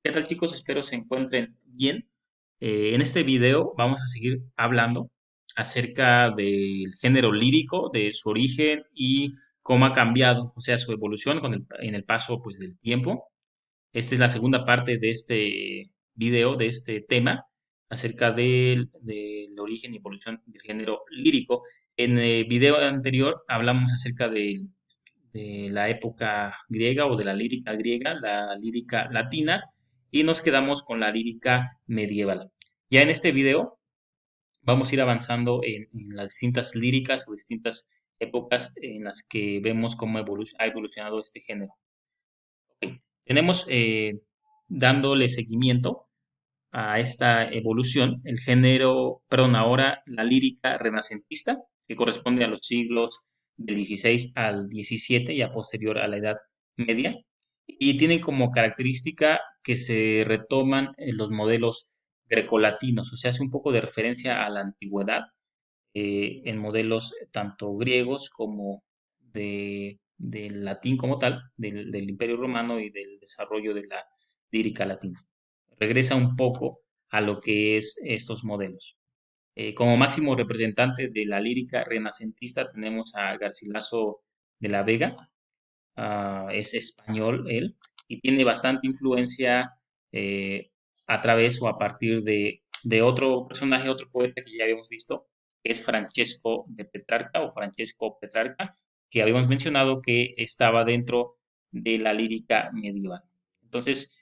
¿Qué tal, chicos? Espero se encuentren bien. En este video vamos a seguir hablando acerca del género lírico, de su origen y cómo ha cambiado, o sea, su evolución en el paso pues, del tiempo. Esta es la segunda parte de este video, de este tema, acerca del origen y evolución del género lírico. En el video anterior hablamos acerca de la época griega o de la lírica griega, la lírica latina, y nos quedamos con la lírica medieval. Ya en este video vamos a ir avanzando en las distintas líricas o distintas épocas en las que vemos cómo ha evolucionado este género. Ok, tenemos dándole seguimiento a esta evolución, el género, perdón, ahora la lírica renacentista, que corresponde a los siglos del XVI al XVII, ya posterior a la Edad Media, y tiene como característica que se retoman los modelos grecolatinos, o sea, hace un poco de referencia a la antigüedad en modelos tanto griegos como del latín como tal, del Imperio Romano y del desarrollo de la lírica latina. Regresa un poco a lo que es estos modelos. Como máximo representante de la lírica renacentista tenemos a Garcilaso de la Vega, es español él, y tiene bastante influencia eh, a través o a partir de otro personaje, otro poeta que ya habíamos visto, que es Francesco de Petrarca o Francesco Petrarca, que habíamos mencionado que estaba dentro de la lírica medieval. Entonces,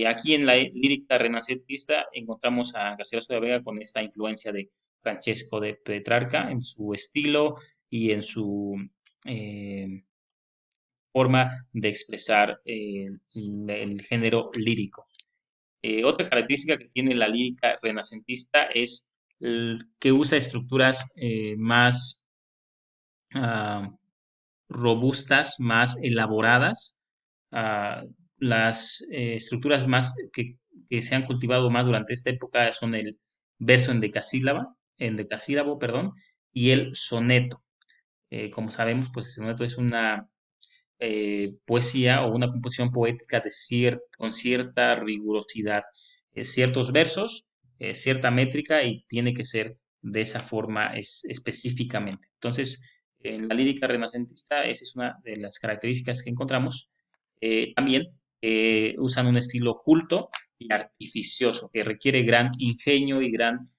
aquí en la lírica renacentista encontramos a Garcilaso de la Vega con esta influencia de Francesco de Petrarca en su estilo y en su eh, forma de expresar el género lírico. Otra característica que tiene la lírica renacentista es que usa estructuras más uh, robustas, más elaboradas. Uh, las estructuras más que se han cultivado más durante esta época son el verso en decasílabo, perdón, y el soneto. Como sabemos, pues el soneto es una poesía o una composición poética con cierta rigurosidad, ciertos versos, cierta métrica y tiene que ser de esa forma específicamente. Entonces, en la lírica renacentista, esa es una de las características que encontramos. También usan un estilo culto y artificioso que requiere gran ingenio y gran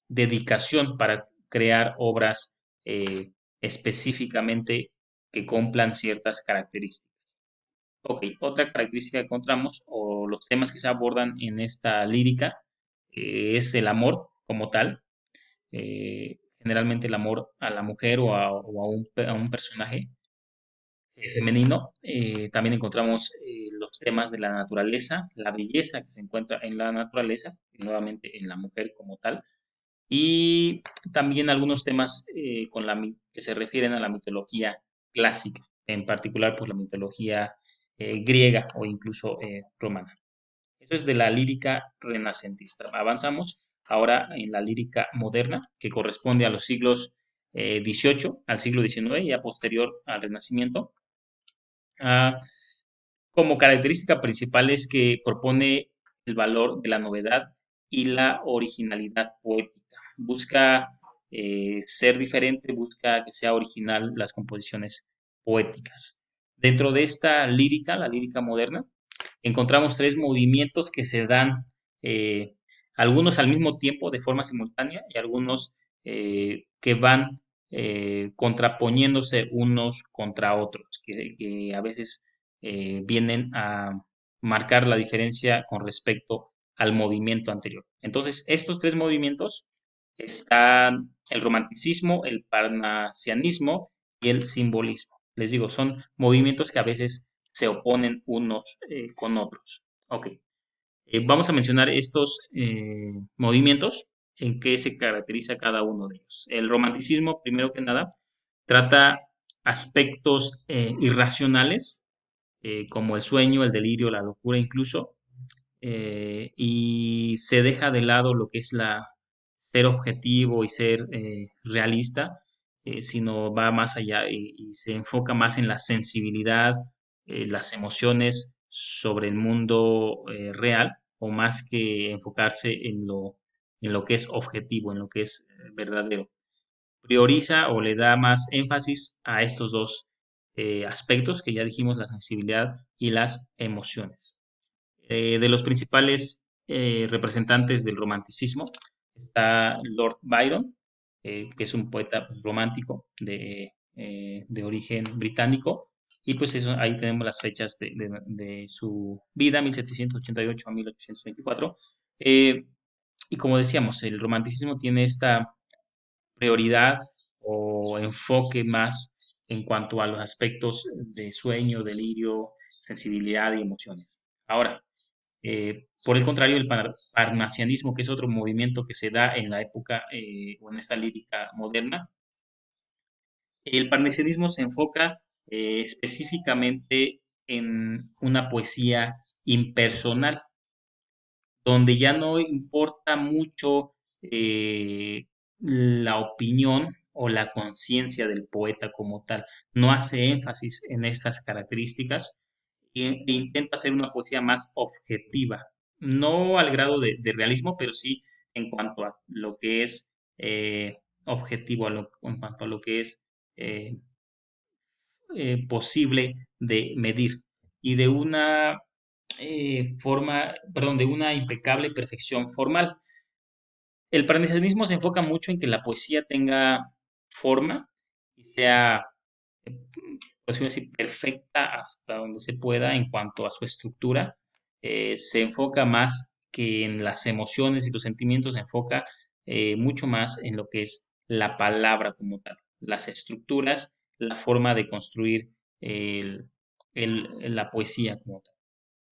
dedicación para crear obras específicamente que cumplan ciertas características. Ok, otra característica que encontramos o los temas que se abordan en esta lírica es el amor como tal, generalmente el amor a la mujer a un personaje femenino. También encontramos los temas de la naturaleza, la belleza que se encuentra en la naturaleza, y nuevamente en la mujer como tal, y también algunos temas que se refieren a la mitología clásica, en particular pues la mitología griega o incluso romana. Eso es de la lírica renacentista. Avanzamos ahora en la lírica moderna, que corresponde a los siglos XVIII al siglo XIX, ya posterior al Renacimiento. Ah, como característica principal es que propone el valor de la novedad y la originalidad poética. Busca ser diferente, busca que sea original las composiciones poéticas. Dentro de esta lírica, la lírica moderna, encontramos tres movimientos que se dan, eh, algunos al mismo tiempo de forma simultánea y algunos que van contraponiéndose unos contra otros, que a veces vienen a marcar la diferencia con respecto al movimiento anterior. Entonces, estos tres movimientos están el romanticismo, el parnasianismo y el simbolismo. Les digo, son movimientos que a veces se oponen unos con otros. Ok, vamos a mencionar estos movimientos, en qué se caracteriza cada uno de ellos. El romanticismo, primero que nada, trata aspectos irracionales como el sueño, el delirio, la locura incluso, y se deja de lado lo que es ser objetivo y ser realista, sino va más allá y se enfoca más en la sensibilidad, las emociones sobre el mundo real, o más que enfocarse en lo que es objetivo, en lo que es verdadero. Prioriza o le da más énfasis a estos dos aspectos que ya dijimos, la sensibilidad y las emociones. De los principales representantes del romanticismo está Lord Byron, que es un poeta pues, romántico de origen británico. Y pues eso, ahí tenemos las fechas de su vida, 1788 a 1824. Eh, y como decíamos, el romanticismo tiene esta prioridad o enfoque más en cuanto a los aspectos de sueño, delirio, sensibilidad y emociones. Ahora, por el contrario, el parnasianismo, que es otro movimiento que se da en la época o en esta lírica moderna, el parnasianismo se enfoca específicamente en una poesía impersonal, donde ya no importa mucho la opinión o la conciencia del poeta como tal. No hace énfasis en estas características e intenta hacer una poesía más objetiva, no al grado de realismo, pero sí en cuanto a lo que es objetivo, en cuanto a lo que es eh, posible de medir y de una perdón, de una impecable perfección formal. El parnasianismo se enfoca mucho en que la poesía tenga forma y sea, eh, por decirlo así, perfecta hasta donde se pueda en cuanto a su estructura. Se enfoca más que en las emociones y los sentimientos, se enfoca mucho más en lo que es la palabra como tal, las estructuras, la forma de construir el- la poesía como tal.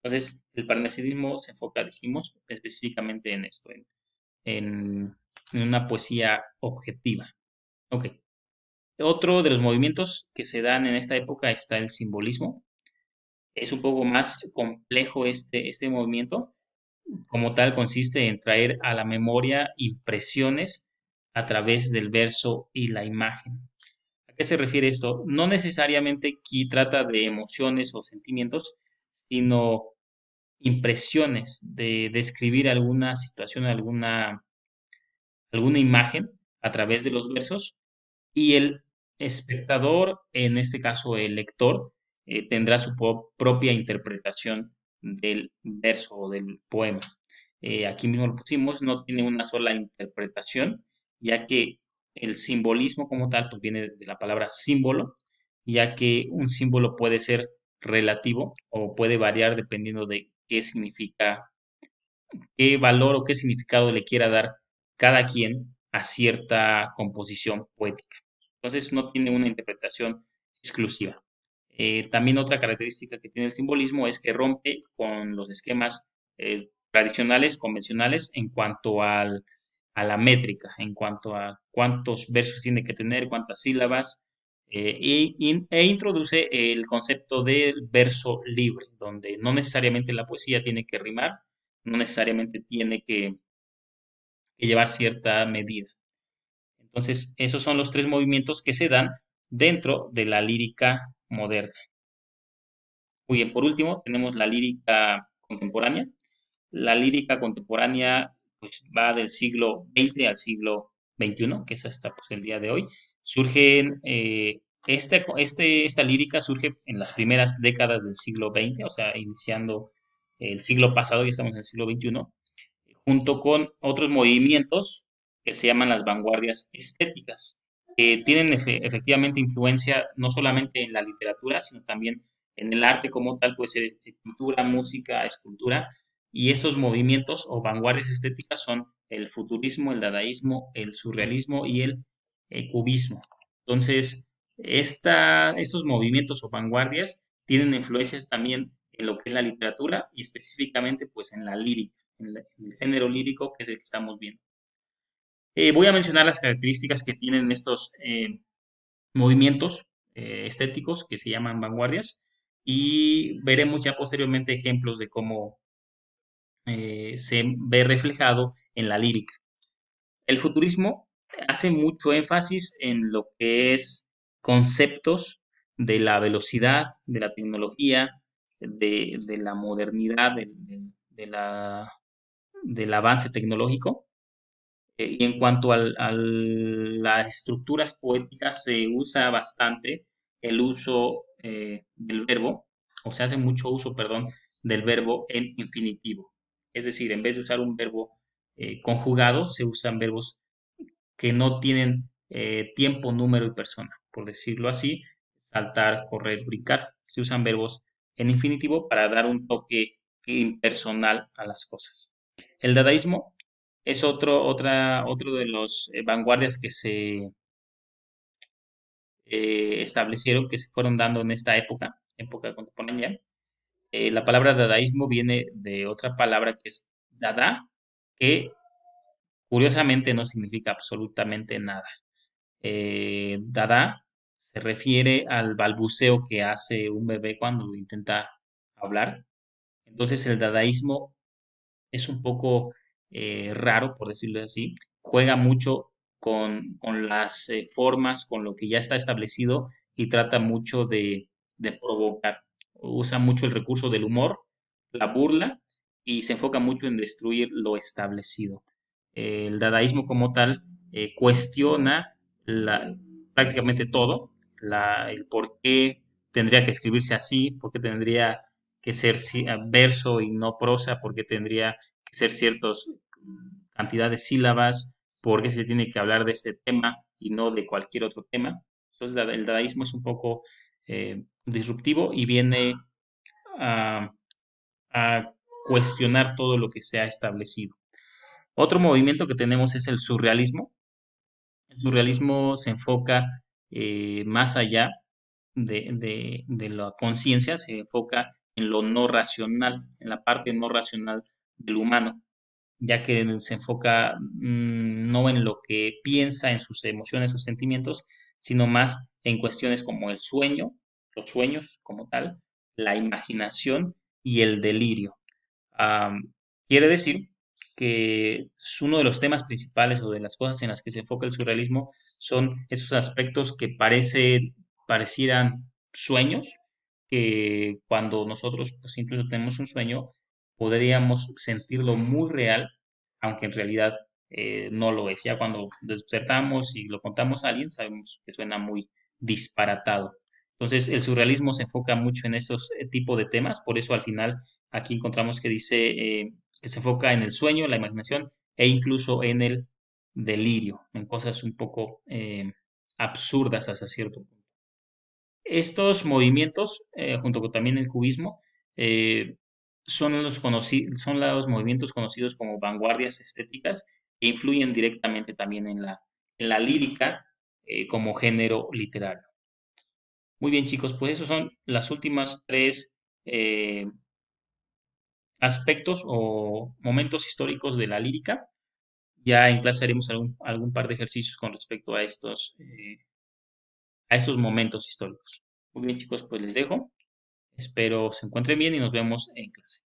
Entonces, el parnasianismo se enfoca, dijimos, específicamente en esto, en, en una poesía objetiva. Ok. Otro de los movimientos que se dan en esta época está el simbolismo. Es un poco más complejo este movimiento. Como tal, consiste en traer a la memoria impresiones a través del verso y la imagen. ¿A qué se refiere esto? No necesariamente aquí trata de emociones o sentimientos, sino impresiones de describir alguna situación, alguna imagen a través de los versos y el espectador, en este caso el lector, tendrá su propia interpretación del verso o del poema. Aquí mismo lo pusimos, no tiene una sola interpretación, ya que el simbolismo como tal pues viene de la palabra símbolo, ya que un símbolo puede ser relativo o puede variar dependiendo de qué significa, qué valor o qué significado le quiera dar cada quien a cierta composición poética. Entonces no tiene una interpretación exclusiva. También otra característica que tiene el simbolismo es que rompe con los esquemas tradicionales, convencionales, en cuanto a la métrica, en cuanto a cuántos versos tiene que tener, cuántas sílabas, e introduce el concepto del verso libre, donde no necesariamente la poesía tiene que rimar, no necesariamente tiene que llevar cierta medida. Entonces, esos son los tres movimientos que se dan dentro de la lírica moderna. Muy bien, por último, tenemos la lírica contemporánea. La lírica contemporánea pues, va del siglo XX al siglo XXI, que es hasta pues, el día de hoy. Surgen, esta lírica surge en las primeras décadas del siglo XX, o sea, iniciando el siglo pasado, ya estamos en el siglo XXI, junto con otros movimientos que se llaman las vanguardias estéticas, que tienen efectivamente influencia no solamente en la literatura, sino también en el arte como tal, puede ser pintura, música, escultura, y esos movimientos o vanguardias estéticas son el futurismo, el dadaísmo, el surrealismo y el cubismo. Entonces, estos movimientos o vanguardias tienen influencias también en lo que es la literatura y específicamente pues en la lírica, en el género lírico que es el que estamos viendo. Voy a mencionar las características que tienen estos movimientos estéticos que se llaman vanguardias y veremos ya posteriormente ejemplos de cómo se ve reflejado en la lírica. El futurismo hace mucho énfasis en lo que es conceptos de la velocidad, de la tecnología, de la modernidad, del avance tecnológico. Y en cuanto a las estructuras poéticas, se usa bastante el uso del verbo, o se hace mucho uso, perdón, del verbo en infinitivo. Es decir, en vez de usar un verbo conjugado, se usan verbos que no tienen tiempo, número y persona. Por decirlo así, saltar, correr, brincar. Se usan verbos en infinitivo para dar un toque impersonal a las cosas. El dadaísmo es otro de los vanguardias que se establecieron, que se fueron dando en esta época contemporánea. La palabra dadaísmo viene de otra palabra que es dada, que curiosamente no significa absolutamente nada. Dada se refiere al balbuceo que hace un bebé cuando intenta hablar. Entonces el dadaísmo es un poco raro, por decirlo así. Juega mucho con las formas, con lo que ya está establecido y trata mucho de provocar. Usa mucho el recurso del humor, la burla y se enfoca mucho en destruir lo establecido. El dadaísmo como tal cuestiona prácticamente todo, el por qué tendría que escribirse así, por qué tendría que ser verso y no prosa, porque tendría que ser ciertas cantidad de sílabas, porque se tiene que hablar de este tema y no de cualquier otro tema. Entonces el dadaísmo es un poco disruptivo y viene a, a cuestionar todo lo que se ha establecido. Otro movimiento que tenemos es el surrealismo. El surrealismo se enfoca más allá de la conciencia, se enfoca en lo no racional, en la parte no racional del humano, ya que se enfoca no en lo que piensa, en sus emociones, sus sentimientos, sino más en cuestiones como el sueño, los sueños como tal, la imaginación y el delirio. Am, Quiere decir que es uno de los temas principales o de las cosas en las que se enfoca el surrealismo son esos aspectos que parecieran sueños, que cuando nosotros pues, incluso tenemos un sueño, podríamos sentirlo muy real, aunque en realidad no lo es. Ya cuando despertamos y lo contamos a alguien, sabemos que suena muy disparatado. Entonces, el surrealismo se enfoca mucho en esos tipos de temas, por eso al final aquí encontramos que dice que se enfoca en el sueño, la imaginación e incluso en el delirio, en cosas un poco absurdas hasta cierto punto. Estos movimientos, junto con también el cubismo, eh, son los movimientos conocidos como vanguardias estéticas e influyen directamente también en la lírica como género literario. Muy bien, chicos, pues esos son las últimas tres eh, aspectos o momentos históricos de la lírica. Ya en clase haremos algún par de ejercicios con respecto a estos momentos históricos. Muy bien, chicos, pues les dejo. Espero se encuentren bien y nos vemos en clase.